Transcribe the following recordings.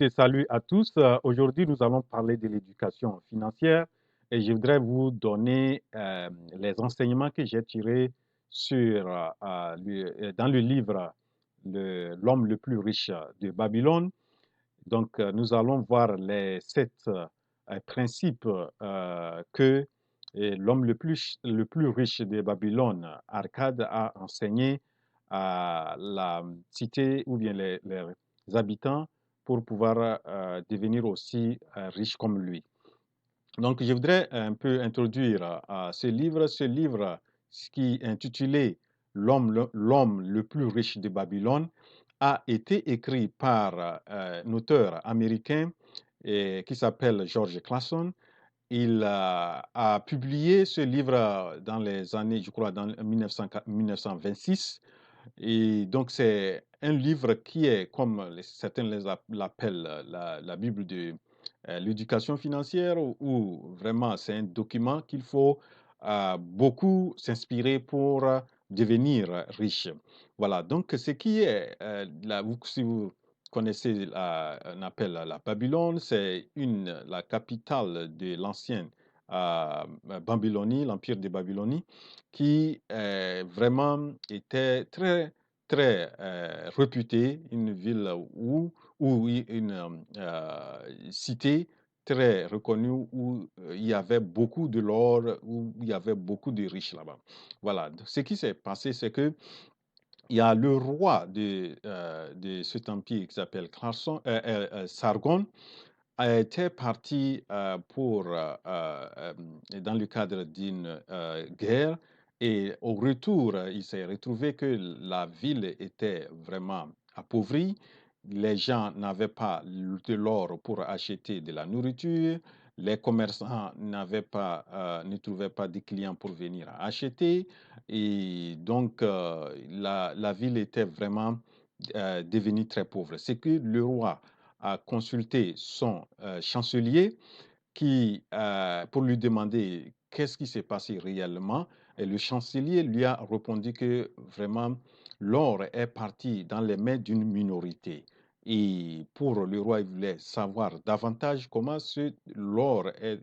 Écoutez, salut à tous. Aujourd'hui, nous allons parler de l'éducation financière et je voudrais vous donner les enseignements que j'ai tirés dans le livre L'homme le plus riche de Babylone. Donc, nous allons voir les 7 principes que l'homme le plus riche de Babylone, Arcade, a enseigné à la cité ou bien les habitants pour pouvoir devenir aussi riches comme lui. Donc, je voudrais un peu introduire ce livre qui est intitulé L'homme le plus riche de Babylone, a été écrit par un auteur américain qui s'appelle George Clason. Il a publié ce livre dans les années, je crois, dans 1926. Et donc, c'est un livre qui est, comme certains l'appellent, la Bible de l'éducation financière, où vraiment c'est un document qu'il faut beaucoup s'inspirer pour devenir riche. Voilà, donc ce qui est, si vous connaissez, on appelle la Babylone, c'est la capitale de l'ancienne Babylonie, l'empire de Babylonie, qui vraiment était très, très réputée, une ville ou une cité très reconnue où il y avait beaucoup de l'or, où il y avait beaucoup de riches là-bas. Voilà. Donc, ce qui s'est passé, c'est que il y a le roi de cet empire qui s'appelle Sargon, était parti dans le cadre d'une guerre, et au retour, il s'est retrouvé que la ville était vraiment appauvrie. Les gens n'avaient pas de l'or pour acheter de la nourriture. Les commerçants ne trouvaient pas de clients pour venir acheter. Et donc, la ville était vraiment devenue très pauvre. C'est que le roi a consulté son chancelier pour lui demander qu'est-ce qui s'est passé réellement. Et le chancelier lui a répondu que vraiment l'or est parti dans les mains d'une minorité. Et pour le roi, il voulait savoir davantage comment l'or est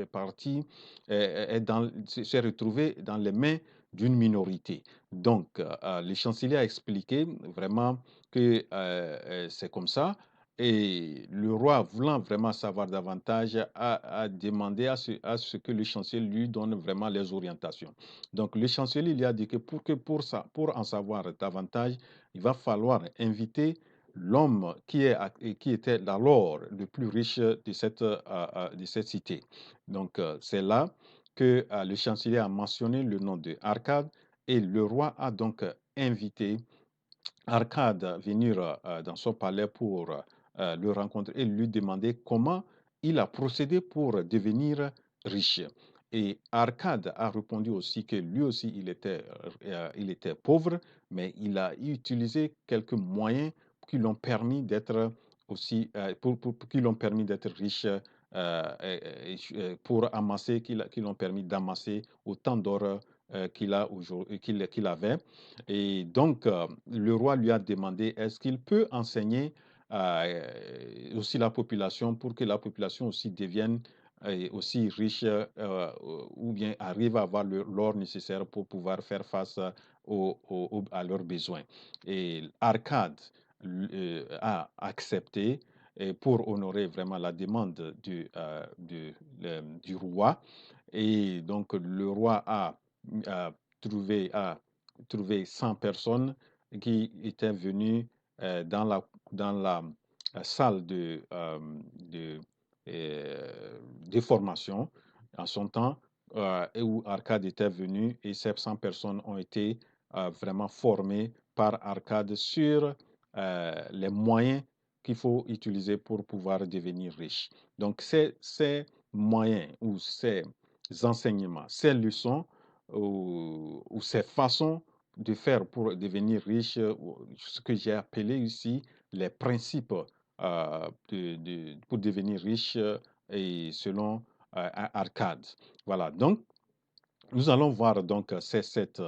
parti, s'est retrouvé dans les mains d'une minorité. Donc, le chancelier a expliqué vraiment que c'est comme ça. Et le roi, voulant vraiment savoir davantage, a demandé à ce que le chancelier lui donne vraiment les orientations. Donc, le chancelier lui a dit que pour en savoir davantage, il va falloir inviter l'homme qui était alors le plus riche de cette cité. Donc, c'est là que le chancelier a mentionné le nom de Arcade, et le roi a donc invité Arcade venir dans son palais pour le rencontrer et lui demander comment il a procédé pour devenir riche. Et Arcade a répondu aussi que lui aussi, il était pauvre, mais il a utilisé quelques moyens qui l'ont permis d'être qui l'ont permis d'être riche, pour amasser, qui l'ont permis d'amasser autant d'or qu'il avait. Et donc, le roi lui a demandé, est-ce qu'il peut enseigner aussi la population pour que la population aussi devienne aussi riche, ou bien arrive à avoir l'or nécessaire pour pouvoir faire face à leurs besoins. Et Arcade a accepté, pour honorer vraiment la demande du roi. Et donc, le roi a trouvé, a trouvé 100 personnes qui étaient venues dans la salle de formation en son temps, et où Arcade était venu, et ces 100 personnes ont été vraiment formées par Arcade sur les moyens qu'il faut utiliser pour pouvoir devenir riche. Donc, ces moyens ou ces enseignements, ces leçons ou ces façons de faire pour devenir riche, ce que j'ai appelé ici les principes pour devenir riche, et selon Arcade. Voilà, donc nous allons voir donc ces 7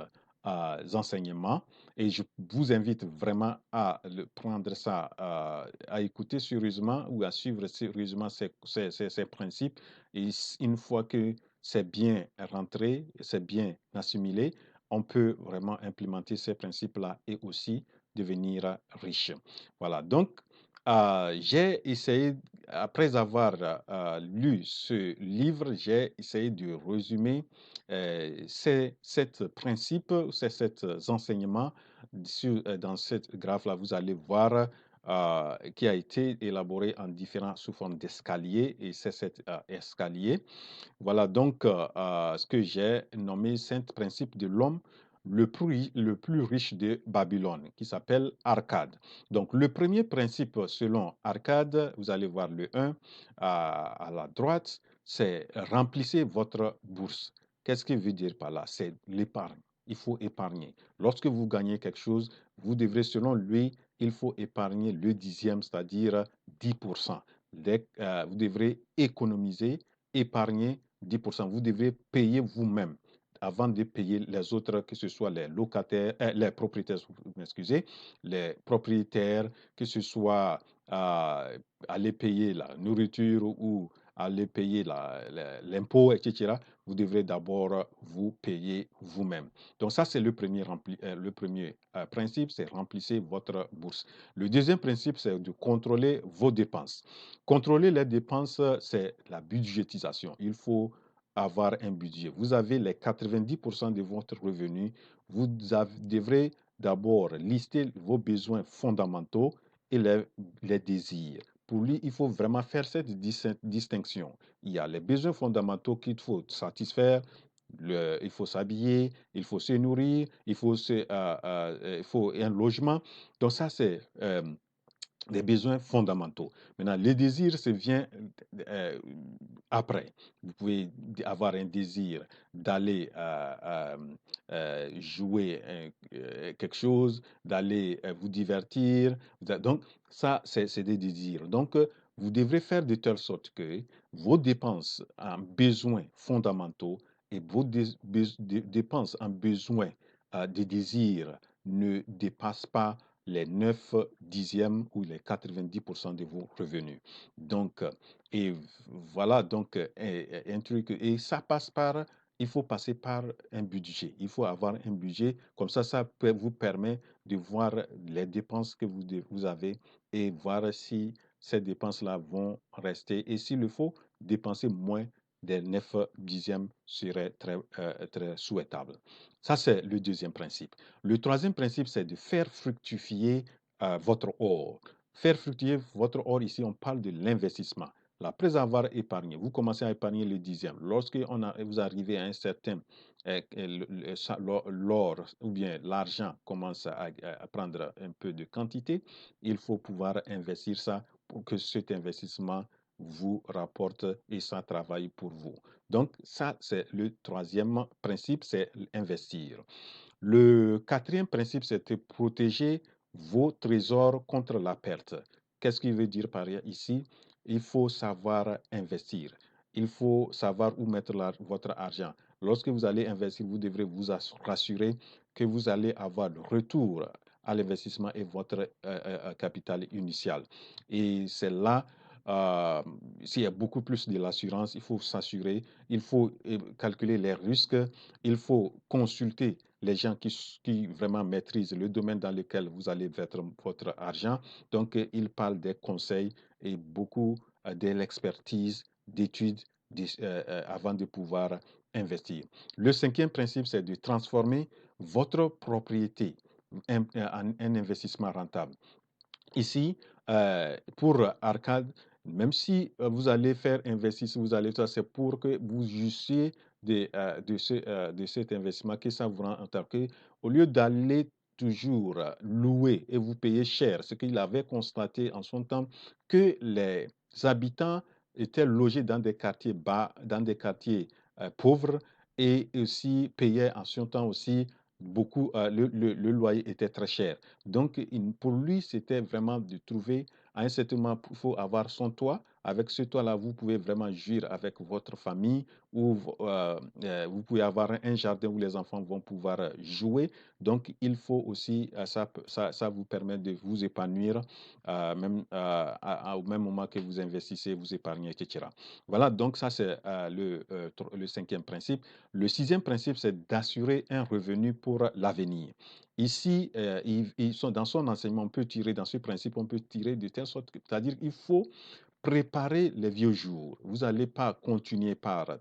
enseignements et je vous invite vraiment à prendre ça, à écouter sérieusement ou à suivre sérieusement ces principes. Et une fois que c'est bien rentré, c'est bien assimilé, on peut vraiment implémenter ces principes-là et aussi devenir riche. Voilà, donc j'ai essayé, après avoir lu ce livre, j'ai essayé de résumer ces sept principes, ces sept enseignements dans cette graphe-là. Vous allez voir qui a été élaboré en différents sous forme d'escaliers et ces sept escaliers. Voilà donc ce que j'ai nommé cinq principes de l'homme le plus riche de Babylone, qui s'appelle Arcade. Donc, le premier principe selon Arcade, vous allez voir le 1 à la droite, c'est remplissez votre bourse. Qu'est-ce qu'il veut dire par là? C'est l'épargne. Il faut épargner. Lorsque vous gagnez quelque chose, vous devrez, selon lui, il faut épargner le dixième, c'est-à-dire 10%. Vous devrez économiser, épargner 10%. Vous devez payer vous-même avant de payer les autres, que ce soit les locataires, les propriétaires, excusez, les propriétaires, que ce soit aller payer la nourriture ou aller payer l'impôt, etc. Vous devrez d'abord vous payer vous-même. Donc ça, c'est le premier principe, c'est remplissez votre bourse. Le deuxième principe, c'est de contrôler vos dépenses. Contrôler les dépenses, c'est la budgétisation. Il faut avoir un budget. Vous avez les 90% de votre revenu. Vous devrez d'abord lister vos besoins fondamentaux et les désirs. Pour lui, il faut vraiment faire cette distinction. Il y a les besoins fondamentaux qu'il faut satisfaire. Il faut s'habiller, il faut se nourrir, il faut un logement. Donc ça, c'est des besoins fondamentaux. Maintenant, le désir, ça vient euh, après. Vous pouvez avoir un désir d'aller jouer quelque chose, d'aller vous divertir. Donc, ça, c'est des désirs. Donc, vous devrez faire de telle sorte que vos dépenses en besoins fondamentaux et vos dépenses en besoins de désirs ne dépassent pas les 9 dixièmes ou les 90% de vos revenus. Donc, et voilà donc un truc, et ça passe par, il faut passer par un budget. Il faut avoir un budget, comme ça vous permet de voir les dépenses que vous avez et voir si ces dépenses-là vont rester. Et s'il le faut, dépenser moins des 9 dixièmes serait très souhaitable. Ça, c'est le deuxième principe. Le troisième principe, c'est de faire fructifier votre or. Faire fructifier votre or, ici, on parle de l'investissement. Après avoir épargné, vous commencez à épargner le dixième. Lorsque vous arrivez à un certain, l'or ou bien l'argent commence à prendre un peu de quantité, il faut pouvoir investir ça pour que cet investissement vous rapporte et ça travaille pour vous. Donc, ça, c'est le troisième principe, c'est investir. Le quatrième principe, c'est de protéger vos trésors contre la perte. Qu'est-ce qu'il veut dire par ici? Il faut savoir investir. Il faut savoir où mettre votre argent. Lorsque vous allez investir, vous devrez vous rassurer que vous allez avoir le retour à l'investissement et votre capital initial. Et c'est là, s'il y a beaucoup plus de l'assurance, il faut s'assurer, il faut calculer les risques, il faut consulter les gens qui vraiment maîtrisent le domaine dans lequel vous allez mettre votre argent. Donc, ils parlent des conseils et beaucoup de l'expertise, d'études avant de pouvoir investir. Le cinquième principe, c'est de transformer votre propriété en un investissement rentable. Ici, pour Arcade, même si vous allez faire investir, si vous allez faire, c'est pour que vous jugiez de cet investissement, que ça vous rend rentable. Au lieu d'aller toujours louer et vous payer cher, ce qu'il avait constaté en son temps, que les habitants étaient logés dans des quartiers bas, dans des quartiers pauvres et aussi payaient en son temps aussi beaucoup, le loyer était très cher. Donc, pour lui, c'était vraiment de trouver, à un certain moment, il faut avoir son toit, Avec ce toit-là, vous pouvez vraiment jouir avec votre famille ou vous pouvez avoir un jardin où les enfants vont pouvoir jouer. Donc, il faut aussi, ça vous permet de vous épanouir, même, au même moment que vous investissez, vous épargnez, etc. Voilà, donc ça, c'est le cinquième principe. Le sixième principe, c'est d'assurer un revenu pour l'avenir. Ici, ils sont dans son enseignement, on peut tirer, dans ce principe, on peut tirer de telle sorte que, c'est-à-dire qu'il faut préparer les vieux jours. Vous n'allez pas continuer par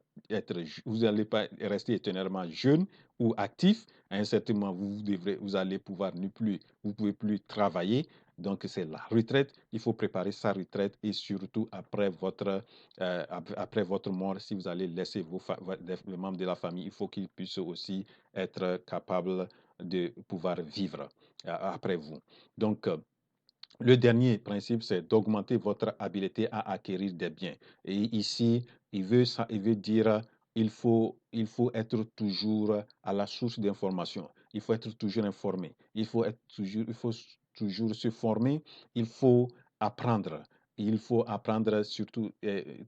vous n'allez pas rester éternellement jeune ou actif. À un certain moment, vous allez pouvoir ne plus, vous pouvez plus travailler. Donc, c'est la retraite. Il faut préparer sa retraite et surtout après votre mort, si vous allez laisser les membres de la famille, il faut qu'ils puissent aussi être capables de pouvoir vivre après vous. Donc, le dernier principe, c'est d'augmenter votre habileté à acquérir des biens. Et ici, il veut dire il faut être toujours à la source d'information. Il faut être toujours informé. Il faut toujours se former. Il faut apprendre. Il faut apprendre surtout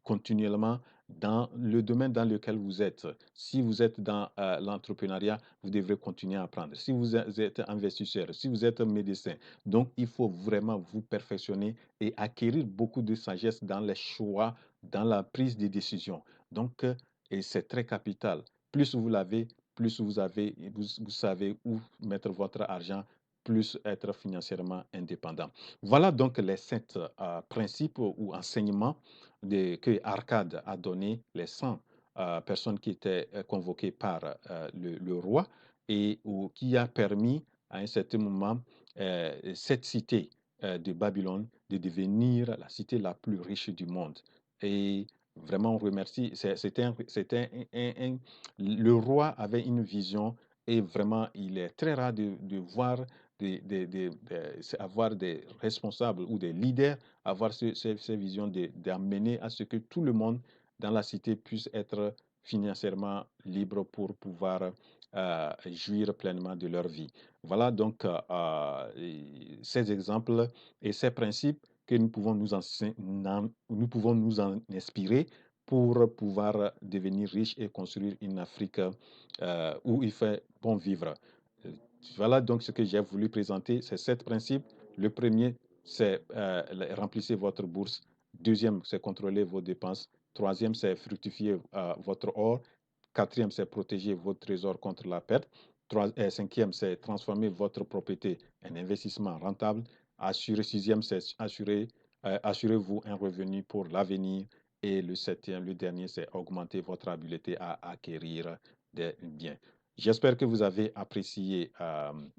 continuellement dans le domaine dans lequel vous êtes. Si vous êtes dans l'entrepreneuriat, vous devrez continuer à apprendre. Si vous êtes investisseur, si vous êtes médecin, donc, il faut vraiment vous perfectionner et acquérir beaucoup de sagesse dans les choix, dans la prise de décision. Donc, et c'est très capital. Plus vous l'avez, plus vous savez où mettre votre argent, plus être financièrement indépendant. Voilà donc les 7 principes ou enseignements que Arcade a donné, les 100 personnes qui étaient convoquées par le roi et qui a permis à un certain moment cette cité de Babylone de devenir la cité la plus riche du monde. Et vraiment, on remercie. Le roi avait une vision et vraiment, il est très rare de voir avoir des responsables ou des leaders avoir ces visions d'amener à ce que tout le monde dans la cité puisse être financièrement libre pour pouvoir jouir pleinement de leur vie. Voilà donc ces exemples et ces principes que nous pouvons nous en inspirer pour pouvoir devenir riches et construire une Afrique où il fait bon vivre. Euh, Voilà donc ce que j'ai voulu présenter, ces 7 principes. Le premier, c'est remplissez votre bourse. Deuxième, c'est contrôler vos dépenses. Troisième, c'est fructifier votre or. Quatrième, c'est protéger votre trésor contre la perte. Cinquième, c'est transformer votre propriété en investissement rentable. Sixième, c'est assurez-vous un revenu pour l'avenir. Et le septième, le dernier, c'est augmenter votre habileté à acquérir des biens. J'espère que vous avez apprécié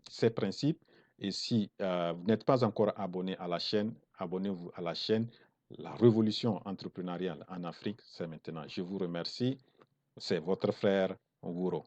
ces principes. Et si vous n'êtes pas encore abonné à la chaîne, abonnez-vous à la chaîne. La révolution entrepreneuriale en Afrique, c'est maintenant. Je vous remercie. C'est votre frère Nguro.